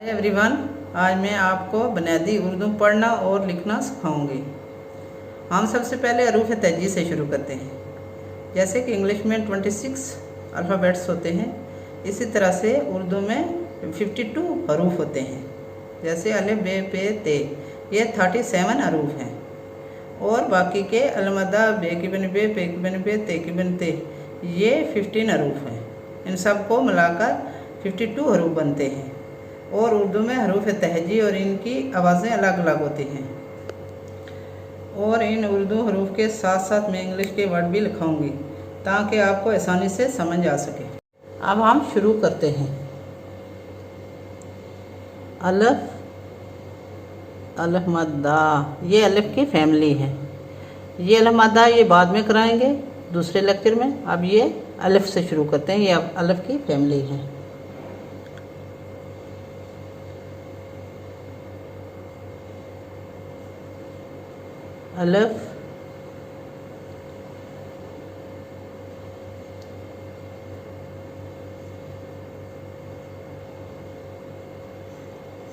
Everyone, आज मैं आपको बुनियादी उर्दू पढ़ना और लिखना सिखाऊंगी। हम सबसे पहले हरूफ तहजी से शुरू करते हैं। जैसे कि इंग्लिश में 26 अल्फ़ाबेट्स होते हैं, इसी तरह से उर्दू में 52 हरूफ होते हैं। जैसे अलिफ बे पे ते, ये 37 हरूफ हैं। और बाकी के अलमदा, बे की बन बे, पे की बन बे, ते की बन ते, ये 15 हरूफ हैं। इन सब को मिलाकर 52 हरूफ बनते हैं। और उर्दू में हरूफ तहजी और इनकी आवाज़ें अलग अलग होती हैं। और इन उर्दू हरूफ के साथ साथ मैं इंग्लिश के वर्ड भी लिखाऊंगी ताकि आपको आसानी से समझ आ सके। अब हम शुरू करते हैं। अलिफ, अलिफ मद्दा, ये अलिफ की फैमिली है। ये अलिफ मद्दा ये बाद में कराएंगे दूसरे लेक्चर में। अब ये अलिफ से शुरू करते हैं। ये अब अलिफ की फैमिली है। अलिफ,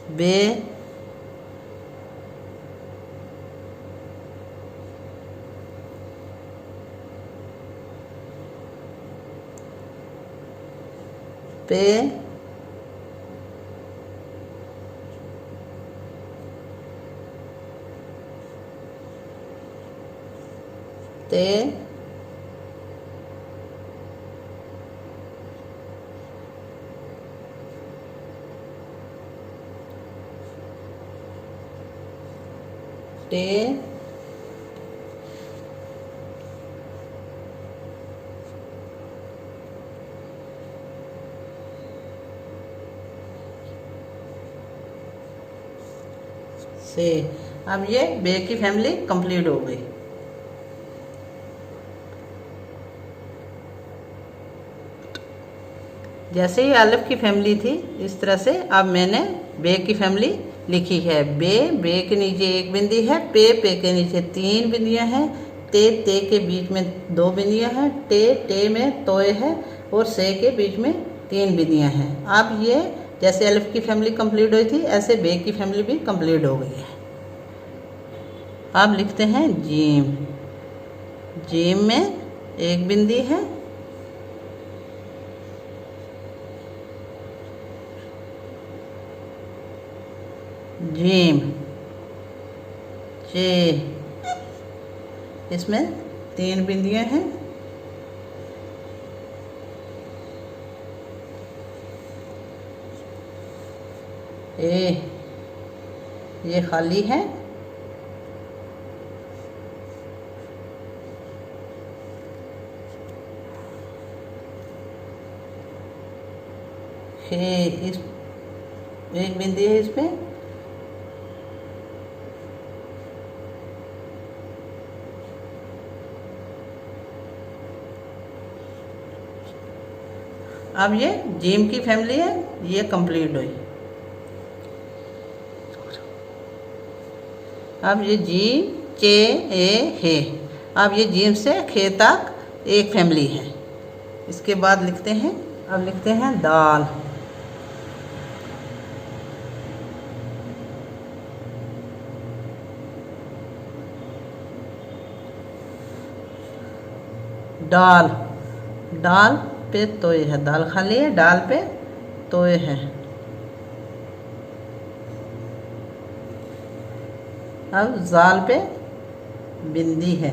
बे, पे, ते, टे, से। अब ये बे की फैमिली कंप्लीट हो गई। जैसे ही अलिफ की फैमिली थी, इस तरह से अब मैंने बे की फैमिली लिखी है। बे, बे के नीचे एक बिंदी है। पे, पे के नीचे 3 बिंदियां हैं। ते के बीच में 2 बिंदियां हैं। टे में तोय है। और से के बीच में 3 बिंदियां हैं। अब ये जैसे अलिफ की फैमिली कंप्लीट हुई थी, ऐसे बे की फैमिली भी कंप्लीट हो गई है। अब लिखते हैं जीम। जीम में एक बिंदी है। जीम, चे, इसमें 3 बिंदियां हैं। ए, ये खाली है। हे, इस एक बिंदी है इसमें। अब ये जीम की फैमिली है, ये कंप्लीट हुई। अब ये जीम, चे, ए, हे। अब ये जीम से खे तक एक फैमिली है। इसके बाद लिखते हैं, अब लिखते हैं दाल। डाल, डाल पे तोय है। दाल खाली है, डाल पे तोय है। अब जाल पे बिंदी है।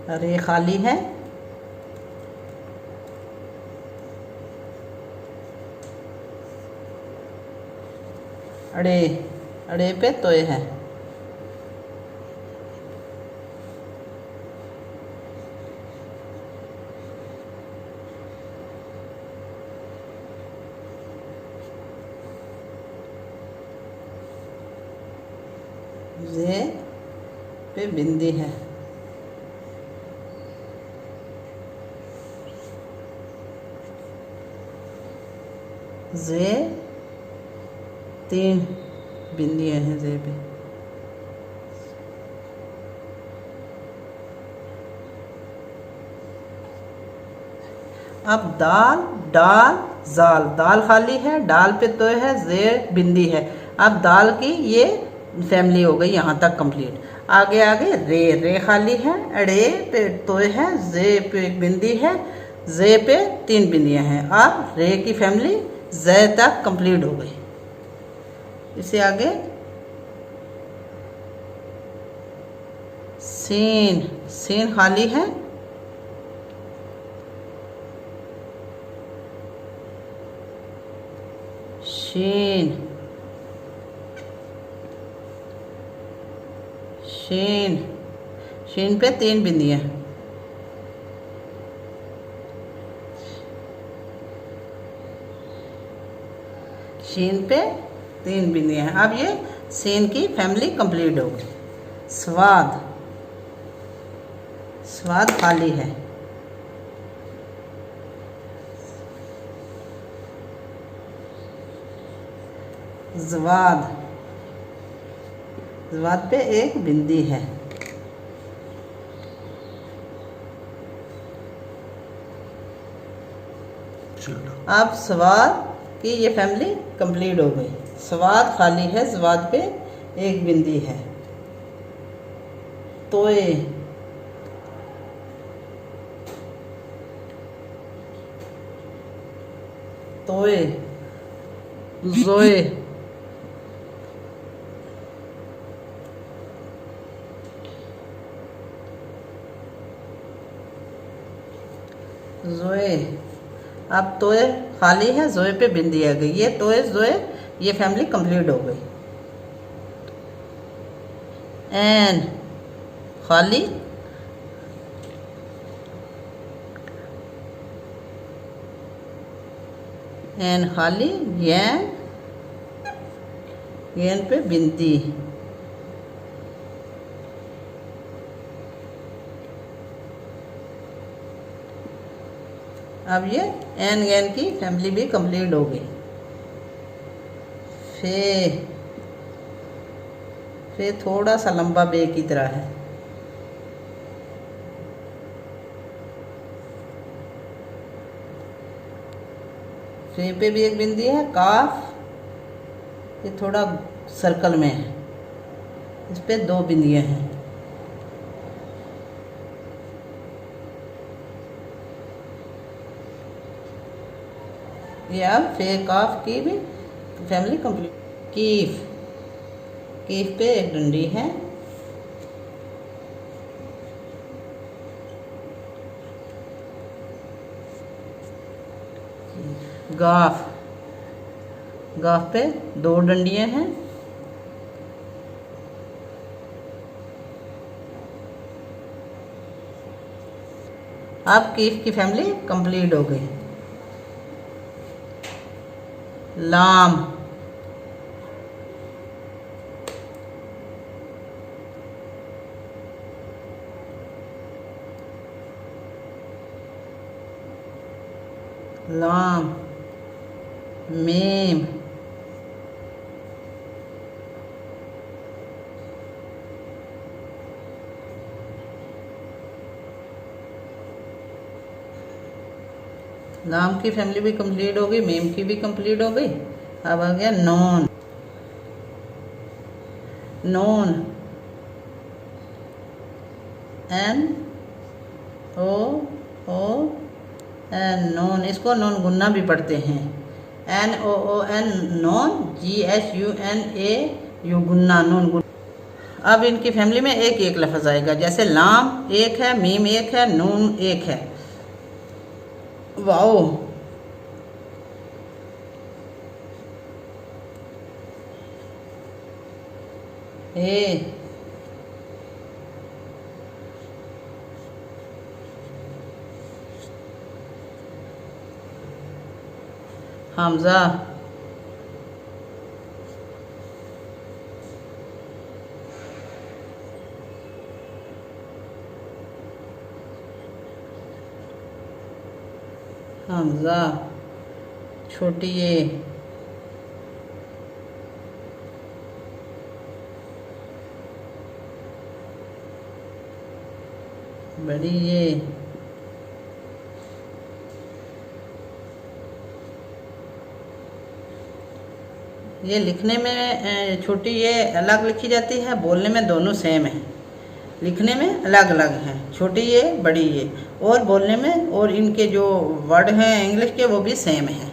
और ये खाली है। अड़े, अड़े पे तोय है। जे पे बिंदी है। जे 3 बिंदियां हैं जे पे। अब दाल, डाल, जाल। दाल खाली है, डाल पे तो है, जे बिंदी है। अब दाल की ये फैमिली हो गई यहाँ तक कंप्लीट। आगे आगे रे, रे खाली है, अड़े पे तो है, जे पे एक बिंदी है, जे पे 3 बिंदियाँ हैं। अब रे की फैमिली जे तक कंप्लीट हो गई। इससे आगे सीन, सीन खाली है, शीन, शीन, शीन पे 3 बिंदियाँ, शीन पे 3 बिंदियाँ हैं। अब ये सीन की फैमिली कंप्लीट हो गई। स्वाद, स्वाद खाली है, जवाद, जवाद पे एक बिंदी है। अब स्वाद की ये फैमिली कंप्लीट हो गई। स्वाद खाली है, स्वाद पे एक बिंदी है। तोए, तोए, जोए, जोए। अब तोए खाली है, जोए पे बिंदी आ गई। ये तोए जोए ये फैमिली कंप्लीट हो गई। एन खाली, एन खाली, यैन, यैन पे बिंदी। अब ये एन गैन की फैमिली भी कंप्लीट हो गई। फे थोड़ा सा लंबा बे की तरह है। फे पे भी एक बिंदी है। काफ ये थोड़ा सर्कल में है, इस पे 2 बिंदियां हैं। ये अब फे काफ की भी फैमिली कंप्लीट। कीफ, कीफ पे एक डंडी है। गाफ, गाफ पे 2 डंडियां हैं। अब कीफ की फैमिली कंप्लीट हो गई। लाम, लाम, मीम, लाम की फैमिली भी कंप्लीट हो गई, मीम की भी कंप्लीट हो गई। अब आ गया नॉन, नॉन, एन ओ ओ एन, नॉन। इसको नॉन गुन्ना भी पढ़ते हैं। एन ओ ओ एन नॉन, G H U N A U गुन्ना, नॉन गुन्ना। अब इनकी फैमिली में एक एक लफ्ज़ आएगा, जैसे लाम एक है, मीम एक है, नून एक है। वाओ, ए, हमजा, हमजा, छोटी ए, बड़ी ए, ये लिखने में छोटी ये अलग लिखी जाती है, बोलने में दोनों सेम है। लिखने में अलग अलग हैं, छोटी ये बड़ी ये, और बोलने में और इनके जो वर्ड हैं इंग्लिश के वो भी सेम हैं।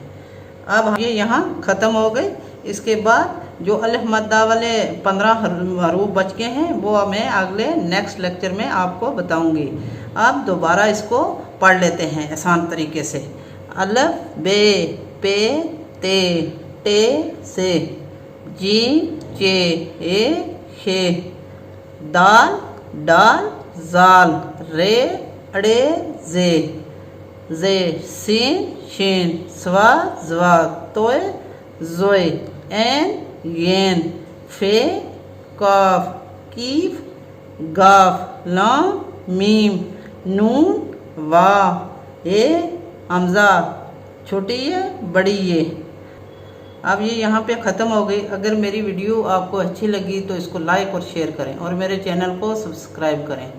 अब ये यहाँ ख़त्म हो गए। इसके बाद जो अलिफ मद्दा वाले 15 हरूफ बच के हैं वो मैं अगले नेक्स्ट लेक्चर में आपको बताऊंगी। अब दोबारा इसको पढ़ लेते हैं आसान तरीके से। अलिफ बे पे ते टे से जी चे ए खे दाल डाल जाल रे अड़े जे सीन शीन स्वा ज्वा तोय जोय एन येन फे काफ कीफ गाफ लाम मीम नून वा ए हमजा छोटी ये बड़ी ये। अब ये यहाँ पे ख़त्म हो गई। अगर मेरी वीडियो आपको अच्छी लगी तो इसको लाइक और शेयर करें और मेरे चैनल को सब्सक्राइब करें।